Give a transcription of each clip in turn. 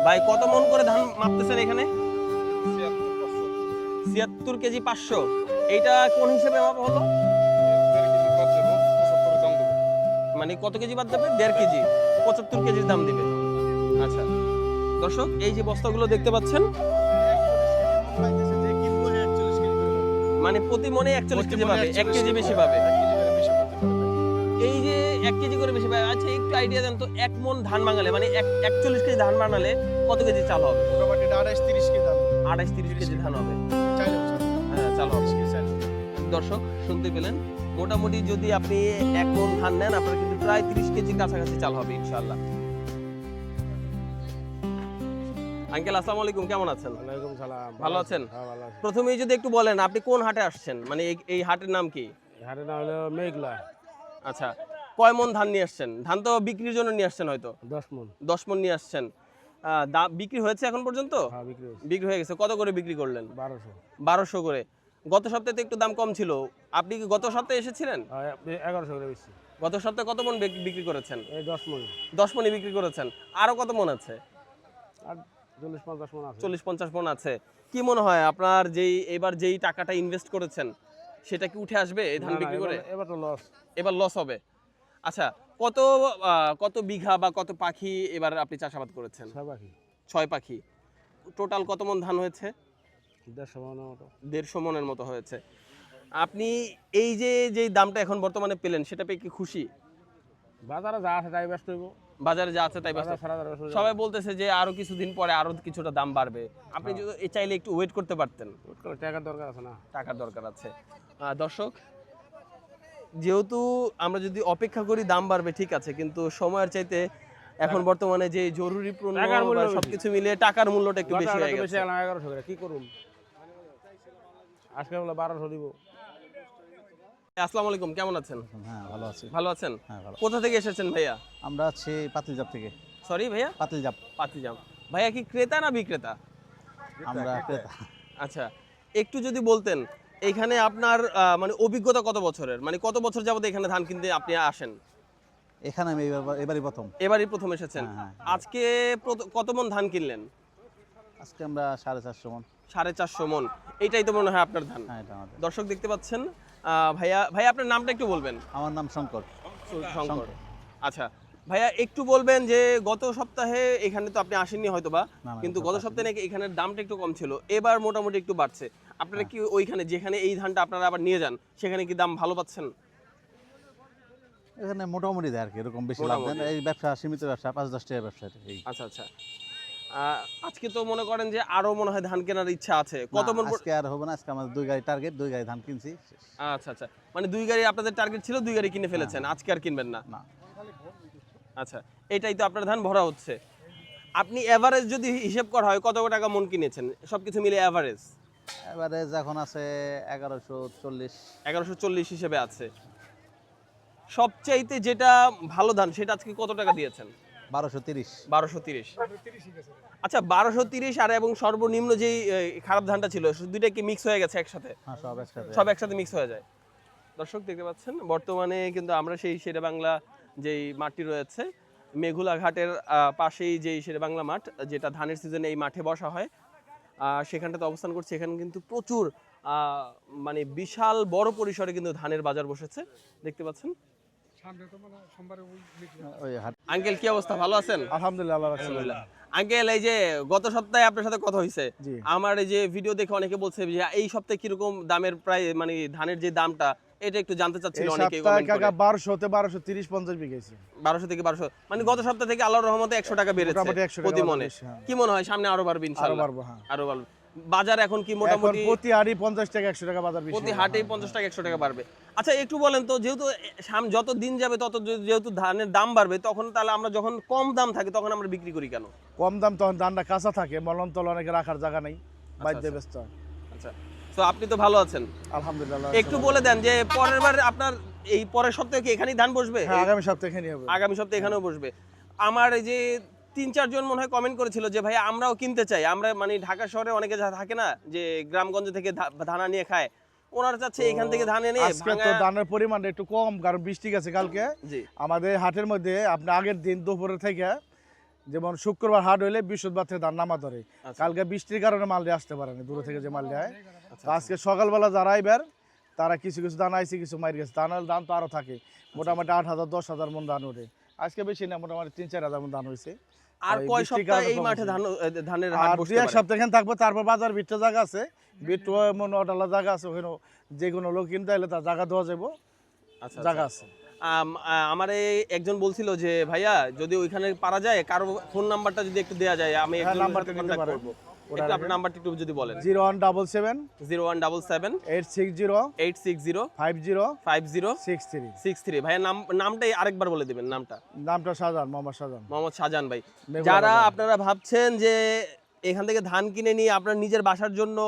ভাই কত মন করে ধান মাপতেছেন এখানে? ৭৬ কেজি ৫০০। এইটা কোন হিসেবে মাপা হলো? মানে কত কেজি বাদ যাবে? ১.৫ কেজি, ৭৫ কেজির দাম দিবে। আচ্ছা দর্শক, এই যে বস্তাগুলো দেখতে পাচ্ছেন, মানে প্রতি মনে ৪১ কেজি পাবে, ১ কেজি বেশি পাবে। এই যে ১ কেজি করে বেশি পাবে। আচ্ছা একটু আইডিয়া দেন তো, ১ মন ধান বানালে মানে ৪১ কেজি ধান বানালে কত কেজি চাল হবে? মোটামুটি ২৮-৩০ কেজি দাম। ২৮-৩০ কেজি ধান হবে। হ্যাঁ চাল হবে। দর্শক শুনতে পেলেন, মোটামুটি যদি আপনি ১ মন ধান নেন আপনার কিন্তু প্রায় ৩০ কেজির কাছাকাছি চাল হবে ইনশাআল্লাহ। আঙ্কেল আসসালামু আলাইকুম, কেমন আছেন? ওয়ালাইকুম সালাম। ভালো আছেন? হ্যাঁ ভালো আছি। প্রথমেই যদি একটু বলেন আপনি কোন হাটে আসছেন, মানে এই হাটের নাম কি? হাটের নাম হলো মেঘলা। আচ্ছা, কয় মন ধান নিয়ে আসছেন? ধান তো বিক্রির জন্য নিয়ে আসছেন হয়তো? 10 মণ। ১০ মন নিয়ে আসছেন। বিক্রি হয়েছে এখন পর্যন্ত? হ্যাঁ বিক্রি হয়েছে। বিক্রি হয়ে গেছে। কত করে বিক্রি করলেন? 1200। ১২০০ করে। গত সপ্তাহে তো একটু দাম কম ছিল। আপনি কি গত সপ্তাহে এসেছিলেন? 1100 করে বেশি। গত সপ্তাহে কত মন বিক্রি করেছেন? এই 10 মণ। ১০ মনই বিক্রি করেছেন। আরো কত মন আছে? আর 40-50 মণ আছে। ৪০-৫০ মন আছে। কি মনে হয় আপনার এবার যেই টাকাটা ইনভেস্ট করেছেন সেটা কি উঠে আসবে এই ধান বিক্রি করে? এবার তো লস। এবার লস হবে। আচ্ছা, কত কত বিঘা বা কত পাখি এবার আপনি চাষাবাদ করেছেন? 6 বাকি। ৬ পাখি। টোটাল কত মন ধান হয়েছে? 150 মণের মতো। ১৫০ মনের মতো হয়েছে। আপনি এই যেই দামটা এখন বর্তমানে পেলেন সেটা পেয়ে কি খুশি? বাজারে যা আছে তাই ব্যস্ত হইব। বাজারে যা আছে তাই ব্যস্ত। বাজার ছাড়া ব্যস্ত হইব। সবাই বলতেছে যে আরো কিছুদিন পরে আরো কিছুটা দাম বাড়বে। আপনি যদি চাইলে একটু ওয়েট করতে পারতেন। টাকার দরকার আছে না। টাকার দরকার আছে। দর্শক, যেহেতু আমরা যদি অপেক্ষা করি দাম বাড়বে ঠিক আছে, কিন্তু সময়ের চাইতে এখন বর্তমানে যে জরুরি পণ্য টাকার মূল্য বা বেশি। সবকিছু মিলিয়ে টাকার মূল্যটা একটু বেশি হয়ে গেছে। 1100 করে কি করুম? আজকে বলে 1200 দিব। আসসালামু আলাইকুম, কেমন আছেন? হ্যাঁ ভালো আছি। ভালো আছেন? হ্যাঁ ভালো। কোথা থেকে এসেছেন ভাইয়া? আমরা আছি পাতিলজাপ থেকে। সরি ভাইয়া? পাতিলজাপ। পাতিজাম। ভাইয়া কি ক্রেতা না বিক্রেতা? আমরা ক্রেতা। আচ্ছা, একটু যদি বলতেন এইখানে আপনার মানে অভিজ্ঞতা কত বছরের, মানে কত বছর যাবত এখানে ধান কিনতে আপনি আসেন? এখানে আমি এবারই প্রথম। এবারই প্রথম এসেছেন। হ্যাঁ, হ্যাঁ। আজকে কত মন ধান কিনলেন? আজকে আমরা 450 মণ। 450 মন। এইটাই তো মনে হয় আপনার ধান। হ্যাঁ এটা আমাদের। দর্শক দেখতে পাচ্ছেন। ভাইয়া আপনার নামটা একটু বলবেন। আমার নাম শঙ্কর। শঙ্কর। আচ্ছা ভাইয়া একটু বলবেন যে গত সপ্তাহে এখানে তো আপনি আসেননি হয়তোবা, না, না, কিন্তু গত গত সপ্তাহে সপ্তাহে নাকি এখানের দামটা একটু কম ছিল, এবার মোটামুটি একটু বাড়ছে। আপনারা কি ওইখানে যেখানে এই ধানটা আপনারা আবার নিয়ে যান সেখানে কি দাম ভালো পাচ্ছেন? এখানে মোটামুটি দেয় আর কি, এরকম বেশি লাভ দেন। এই ব্যবসা সীমিত ব্যবসা, 5-10 টাকার ব্যবসা এটা। এই আচ্ছা আচ্ছা। আজকে তো মনে করেন যে আরো মনে হয় ধান কেনার ইচ্ছা আছে। কত না, মন? আজকে আর হবে না। আজকে আমাদের 2 গাড়ি টার্গেট, 2 গাড়ি ধান কিনছি। আচ্ছা আচ্ছা, মানে 2 গাড়ি আপনাদের টার্গেট ছিল, 2 গাড়ি কিনে ফেলেছেন, আজকে আর কিনবেন না? না। আচ্ছা, এটাই তো আপনার ধান ভরা হচ্ছে। আপনি এভারেজ যদি হিসেব করা হয় কত টাকা মন কিনেছেন সবকিছু মিলে এভারেজ? এভারেজ এখন আছে 1140। 1140 হিসেবে আছে। সবচাইতে যেটা ভালো ধান সেটা আজকে কত টাকা দিয়েছেন? 1230। 1230। আচ্ছা 1230 আর এবং সর্বনিম্ন যেই খারাপ ধানটা ছিল দুইটা কি মিক্স হয়ে গেছে একসাথে? হ্যাঁ সব একসাথে। সব একসাথে মিক্স হয়ে যায়। দর্শক দেখতে পাচ্ছেন বর্তমানে কিন্তু আমরা সেই শেরেবাংলা যেই মাঠটি রয়েছে মেঘুলা ঘাটের পাশেই যেই শেরেবাংলা মাঠ, যেটা ধানের সিজনে এই মাঠে বসা হয়, সেখানটাতে অবস্থান করছে। এখানে কিন্তু প্রচুর মানে বিশাল বড় পরিসরে কিন্তু ধানের বাজার বসেছে দেখতে পাচ্ছেন। ওই হাট। আঙ্কেল কি অবস্থা, ভালো আছেন? আলহামদুলিল্লাহ আল্লাহ রাখছে। আলহামদুলিল্লাহ। আঙ্কেল এই যে গত সপ্তাহে আপনার সাথে কথা হয়েছে, জি। আমার এই যে ভিডিও দেখে অনেকে বলছে যে এই সপ্তাহে কিরকম দামের প্রায় মানে ধানের যে দামটা এটা একটু জানতে চাচ্ছিল এই অনেকেই সপ্তাহে কমেন্ট করে। কাকা 1200 তে 1230-50 বিঘেছে। 1200 থেকে 1200, মানে গত সপ্তাহ থেকে আল্লাহর রহমতে 100 টাকা বেড়েছে মোটামুটি 100 টাকা প্রতি বাজার মনে। বেশি, হ্যাঁ। কি মনে হয় সামনে আরো বাড়বে আরো ইনশাআল্লাহ? বাড়বো, হ্যাঁ। আরো বাড়বে। বাজার এখন কি এখন মোটামুটি প্রতি হাড়ি 50 টাকা 100 টাকা বাজার বেশি। প্রতি হাটেই 50 টাকা 100 টাকা বাড়বে? আচ্ছা একটু বলেন তো, যেহেতু যত দিন যাবে তত যেহেতু ধানের দাম বাড়বে, তখন তাহলে আমরা যখন কম দাম থাকে তখন আমরা বিক্রি করি কেন? কম দাম তখন ধানটা কাঁচা থাকে, মলন তল অনেকে রাখার জায়গা নেই, বাইরে ব্যস্ত হয়। আচ্ছা, তো আপনি তো ভালো আছেন। আলহামদুলিল্লাহ। একটু বলে দেন যে পরের বার আপনার এই পরের সপ্তাহে কি এখানেই ধান বসবে? হ্যাঁ আগামী সপ্তাহে এখানেই হবে। আগামী সপ্তাহে এখানেও বসবে। আমার এই যে 3-4 জন মনে হয় কমেন্ট করেছিল যে ভাই আমরাও কিনতে চাই, আমরা মানে ঢাকা শহরে অনেকে থাকে না যে গ্রামগঞ্জ থেকে ধান নিয়ে খায়, ওনারা চাচ্ছে এখান থেকে ধান এনে আজকে তো ধানের পরিমাণটা একটু কম, কারণ বৃষ্টি গেছে কালকে। জি আমাদের হাটের মধ্যে আপনি আগের দিন দুপুরে থেকে যেমন শুক্রবার হাট হইলে বৃহস্পতিবার থেকে ধান নামা ধরে। আচ্ছা। কালকে বৃষ্টির কারণে মাল দিয়ে আসতে পারে না, দূরে থেকে যে মাল দেয়। আচ্ছা, তো আজকে সকালবেলা যারা আইবার তারা কিছু কিছু ধান আইছে, কিছু মারি গেছে। ধান তো আরো থাকে, মোটামুটি 8,000 10,000 মন ধান ওঠে। আজকে বেশি না, মোটামুটি 3-4,000 মন ধান হয়েছে। আর এই কয় বৃষ্টির সপ্তাহ কারণে এই কম মাঠে হয়েছে। ধানের হাট আর বসতে 2-1 পারে? সপ্তাহ এখানে থাকবো, তারপর বাজার ভিতরে জায়গা আছে, বিট্টু এমন অটালা জায়গা আছে, ওখানে যে কোনো লোক কিনতে হলে তার জায়গা দেওয়া যাবো, আচ্ছা, জায়গা আচ্ছা। আছে। আমার একজন বলছিল যে ভাইয়া যদি ওইখানে পারা যায় কারো ফোন নাম্বারটা যদি একটু দেয়া যায়, আমি হ্যাঁ, একজনের নাম্বারটা সাথে নিতে কন্টাক্ট পারেন। করব। ওটা একটু আপনার রাখেন। নাম্বারটা একটু যদি বলেন। 0177 0177 860 860 50 50 63। 63। ভাইয়া নামটাই আরেকবার বলে দিবেন নামটা। নামটা শাহজাহান, মোহাম্মদ শাহজাহান। মোহাম্মদ শাহজাহান ভাই। মেঘলা যারা বাজার। আপনারা ভাবছেন যে এখান থেকে ধান কিনে নিয়ে আপনার নিজের বাসার জন্য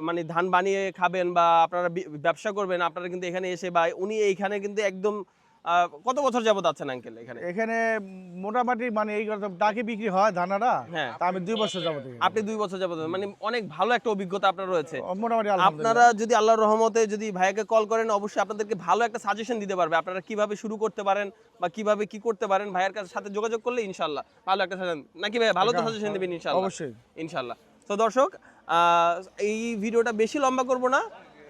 মানে ধান বানিয়ে খাবেন বা আপনারা ব্যবসা করবেন, আপনারা কিন্তু এখানে এসে বা উনি এইখানে কিন্তু একদম কত বছর যাবত আছেন আঙ্কেল এখানে? এখানে মোটামুটি মানে এই কথা ডাকে বিক্রি হয় ধানাটা, হ্যাঁ। তা আমি 2 বছর যাবত এখানে। আপনি 2 বছর যাবত, মানে অনেক ভালো একটা অভিজ্ঞতা আপনার রয়েছে। মোটামুটি আলহামদুলিল্লাহ। আপনারা যদি আল্লাহর রহমতে যদি ভাইয়াকে কল করেন, অবশ্যই আপনাদেরকে ভালো একটা সাজেশন দিতে পারবে আপনারা কিভাবে শুরু করতে পারেন বা কিভাবে কি করতে পারেন। ভাইয়ের কাছে সাথে যোগাযোগ করলে ইনশাআল্লাহ ভালো একটা সাজেশন, নাকি ভাই ভালো তো সাজেশন দিবেন ইনশাআল্লাহ? অবশ্যই। ইনশাআল্লাহ। তো দর্শক, এই ভিডিওটা বেশি লম্বা করব না,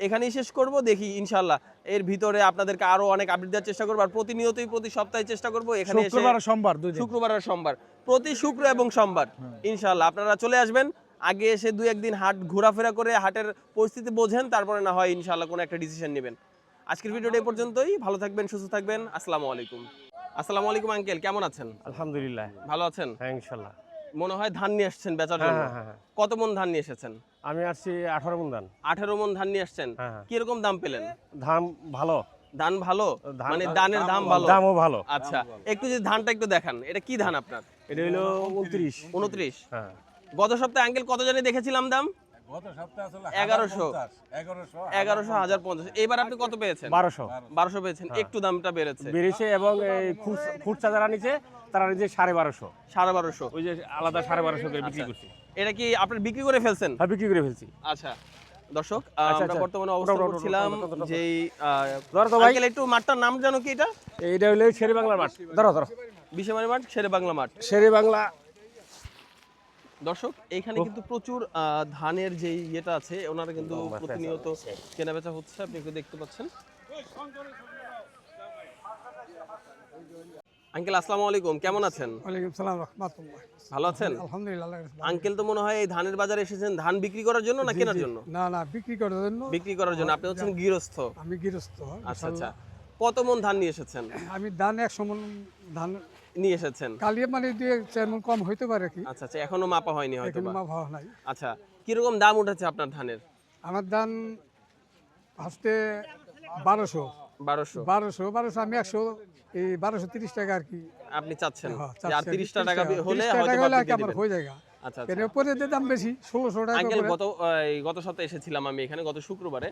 এখানেই শেষ করব। দেখি ইনশাআল্লাহ এর ভিতরে আপনাদেরকে আরো অনেক আপডেট দেওয়ার চেষ্টা করব। আর প্রতিনিয়তই প্রতি সপ্তাহে চেষ্টা করব এখানে এসে, শুক্রবার আর সোমবার 2 দিন। শুক্রবার আর সোমবার, প্রতি শুক্র এবং সোমবার ইনশাআল্লাহ আপনারা চলে আসবেন। আগে এসে 2-1 দিন হাট ঘোরাফেরা করে হাটের পরিস্থিতি বোঝেন, তারপরে না হয় ইনশাআল্লাহ কোনো একটা ডিসিশন নেবেন। আজকের ভিডিওটা এই পর্যন্তই। ভালো থাকবেন, সুস্থ থাকবেন। আসসালামু আলাইকুম। আসসালামু আলাইকুম আঙ্কেল, কেমন আছেন? আলহামদুলিল্লাহ, ভালো আছেন? হ্যাঁ ইনশাল্লাহ। মনে হয় ধান নিয়ে আসছেন বেচার জন্য। হ্যাঁ, হ্যাঁ, হ্যাঁ। কত মন ধান নিয়ে এসেছেন? আমি আসছি 18 মণ ধান। 18 মন ধান নিয়ে আসছেন। হ্যাঁ, হ্যাঁ। কিরকম দাম পেলেন? ধান ভালো, ধান ভালো, ধান- মানে ধানের দাম ভালো। দামও ভালো। আচ্ছা, একটু যদি ধানটা একটু দেখান, এটা কি ধান আপনার? এটা হইলো 29। 29। হ্যাঁ, গত সপ্তাহে আঙ্কেল কত জানি দেখেছিলাম দাম? 1100। 1150। এবার আপনি কত পেয়েছেন? 1200 1200 পেয়েছেন। একটু দামটা বেড়েছে। বেড়েছে এবং এই খুচরা যারা নিচে তারা নিচে 1250। 1250। ওই যে আলাদা 1250 করে বিক্রি করছি। এটা কি আপনি বিক্রি করে ফেলছেন? হ্যাঁ, বিক্রি করে ফেলছি। আচ্ছা দর্শক, আচ্ছা, আমরা আচ্ছা। বর্তমানে অবস্থান ওটা, ওটা, করছিলাম ওটা, ওটা, ওটা। যেই ধরো তো ভাই। আঙ্কেল একটু মাঠটার নাম জানো কি এটা? এইটা হইলো শেরে বাংলার মাঠ। ধরো ধরো, বিশেমারি মাঠ, শেরে বাংলা মাঠ। শেরে বাংলা। দর্শক, এখানে কিন্তু প্রচুর ধানের যে ইয়েটা আছে, ওনারা কিন্তু প্রতিনিয়ত কেনাবেচা হচ্ছে, আপনি একটু দেখতে পাচ্ছেন। আঙ্কেল আসসালামু আলাইকুম, কেমন আছেন? ওয়ালাইকুম সালাম রাহমাতুল্লাহ। ভালো আছেন? আলহামদুলিল্লাহ আল্লাহর কাছে ভালো। আঙ্কেল তো মনে হয় এই ধানের বাজারে এসেছেন ধান বিক্রি করার জন্য না কেনার জন্য? না না, বিক্রি করার জন্য। বিক্রি করার জন্য। আপনি হচ্ছেন গৃহস্থ। আমি গৃহস্থ। আচ্ছা আচ্ছা। ইনশাআল্লাহ। কত মন ধান নিয়ে এসেছেন? আমি ধান 100 মণ ধান নিয়ে এসেছেন। কালিয়ে মানে 2-4 মণ কম হইতে পারে কি, আচ্ছা আচ্ছা, এখনো মাপা হয়নি হয়তো এখানে বা। মা ভাবা নাই। আচ্ছা, কিরকম দাম উঠেছে আপনার ধানের? আমার ধান ফার্স্টে 1200 1200। আমি 100 এই 1230 টাকা আর কি। আপনি চাচ্ছেন হ্যাঁ, যে আর 30 টাকা হলে 30 হয়তো টাকা হলে আপনি আর কি দিয়ে আমার দিবেন। হয়ে যায়। আচ্ছা এর আচ্ছা। উপরে যে দাম বেশি 1600 টাকা আঙ্কেল করে। গত সপ্তাহে এসেছিলাম আমি এখানে, গত শুক্রবারে।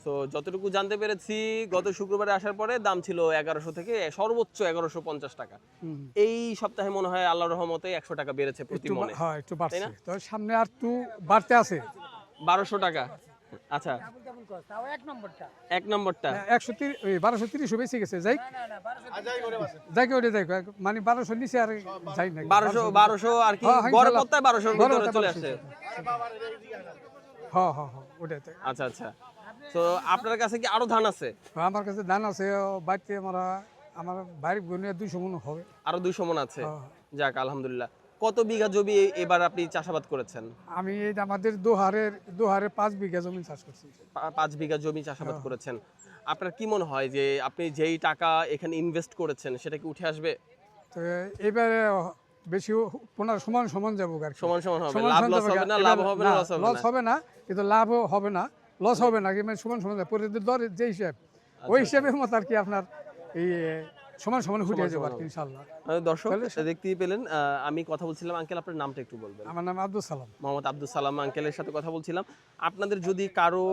তো যতটুকু জানতে পেরেছি, গত শুক্রবারে আসার পরে দাম ছিল 1100 থেকে সর্বোচ্চ 1150 টাকা। হুম। এই সপ্তাহে মনে হয় আল্লাহর রহমতে 100 টাকা বেড়েছে প্রতি একটু মনে। হ্যাঁ, একটু বাড়ছে। না? তো সামনে আর একটু বাড়তে আছে। 1200 টাকা। আচ্ছা, এক নম্বরটা 1230 বেশি গেছে। যাই মানে 1200 নিচে আর যাই না। 1200 আর কি হ্যাঁ, গড় ইনশাআল্লাহ। পত্তায় 1200 গড় ভিতরে পত্তায় চলে 1200 আসে। হ্যাঁ হ্যাঁ হ্যাঁ, ওটাই তো। আচ্ছা আচ্ছা। তো আপনার কাছে কি আরো ধান আছে? আমার কাছে ধান আছে, বাড়িতে আমার বাইরে গুনে 200 মণ হবে। আরো 200 মণ আছে। হ্যাঁ। যাক আলহামদুলিল্লাহ। কত বিঘা জমি এবার আপনি চাষাবাদ করেছেন? আমি এই আমাদের দোহারে 5 বিঘা জমি চাষ করছি। 5 বিঘা জমি চাষাবাদ করেছেন। আপনার কি মনে হয় যে আপনি যেই টাকা এখানে ইনভেস্ট করেছেন সেটা কি উঠে আসবে? তো এবারে বেশি পুনর সমান সমান যাবো আর কি। সমান সমান হবে? সমান লাভ সমান লস যাবো। হবে না, এবার লাভ হবে না, লস হবে লস না? হবে না, কিন্তু লাভও হবে না, লস হবে না, মানে সমান সমান যাবে। পরে দর যে হিসাব, ওই হিসাবের মতো আর কি আপনার এই সমান সমান ফুটে যাবে আর কি ইনশাআল্লাহ। দর্শক দেখতেই পেলেন, আমি কথা বলছিলাম। আঙ্কেল আপনার নামটা একটু বলবেন? আমার নাম আব্দুল সালাম। মোহাম্মদ আব্দুল সালাম আঙ্কেলের সাথে কথা বলছিলাম। আপনাদের যদি কারো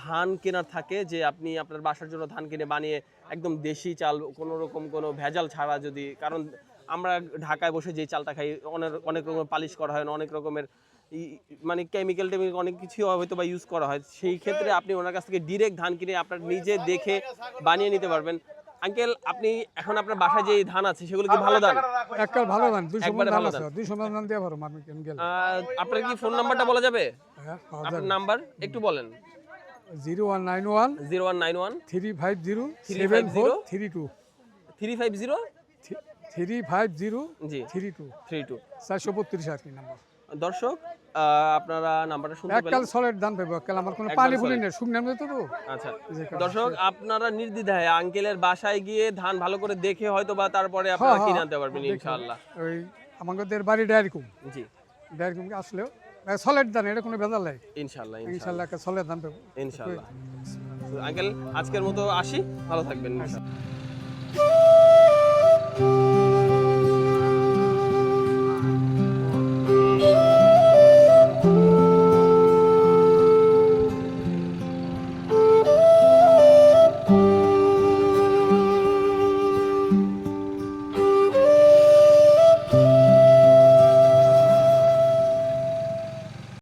ধান কেনার থাকে, যে আপনি আপনার বাসার জন্য ধান কিনে বানিয়ে একদম দেশি চাল, কোনো রকম কোনো ভেজাল ছাড়া, যদি, কারণ আমরা ঢাকায় বসে যে চালটা খাই অনেক রকমের পালিশ করা হয়, অনেক রকমের মানে কেমিক্যাল অনেক কিছু হয়তো বা ইউজ করা হয়, সেই ক্ষেত্রে আপনি ওনার কাছ থেকে ডিরেক্ট ধান কিনে আপনার নিজে দেখে বানিয়ে নিতে পারবেন। আঙ্কেল আপনি এখন আপনার বাসায় যে ধান আছে সেগুলো কি ভালো ধান? এককাল ভালো ধান 200 মণ একবারে ধান ভালো আছে ধান। 200 মণ ধান দিয়ে পারো আমি কেন গেল আপনার কি ফোন নাম্বারটা বলা যাবে? হ্যাঁ আপনার নাম্বার একটু বলেন। 0191 0191 350 350 7432 350 350 জি 32 32। 432 আর কি নাম্বার দর্শক আপনারা নাম্বারটা শুনতে এককাল পেলেন। সলিড ধান পাবো এককাল আমার কোনো একবারে পানি ফুলি solid। নেই শুকনার মতো তো আচ্ছা যে কারণে। দর্শক আপনারা নির্দ্বিধায় আঙ্কেলের বাসায় গিয়ে ধান ভালো করে দেখে হয়তো বা তারপরে আপনারা কিনে আনতে পারবেন ইনশাআল্লাহ। ওই আমাদের বাড়ি ডায়েরিকুম জি ডায়েরিকুম আসলেও সলিড ধান এটা কোনো ভেজাল নাই ইনশাআল্লাহ ইনশাল্লাহ একটা সলিড ধান পাবো ইনশাআল্লাহ। আঙ্কেল আজকের মতো আসি, ভালো থাকবেন ইনশাআল্লাহ।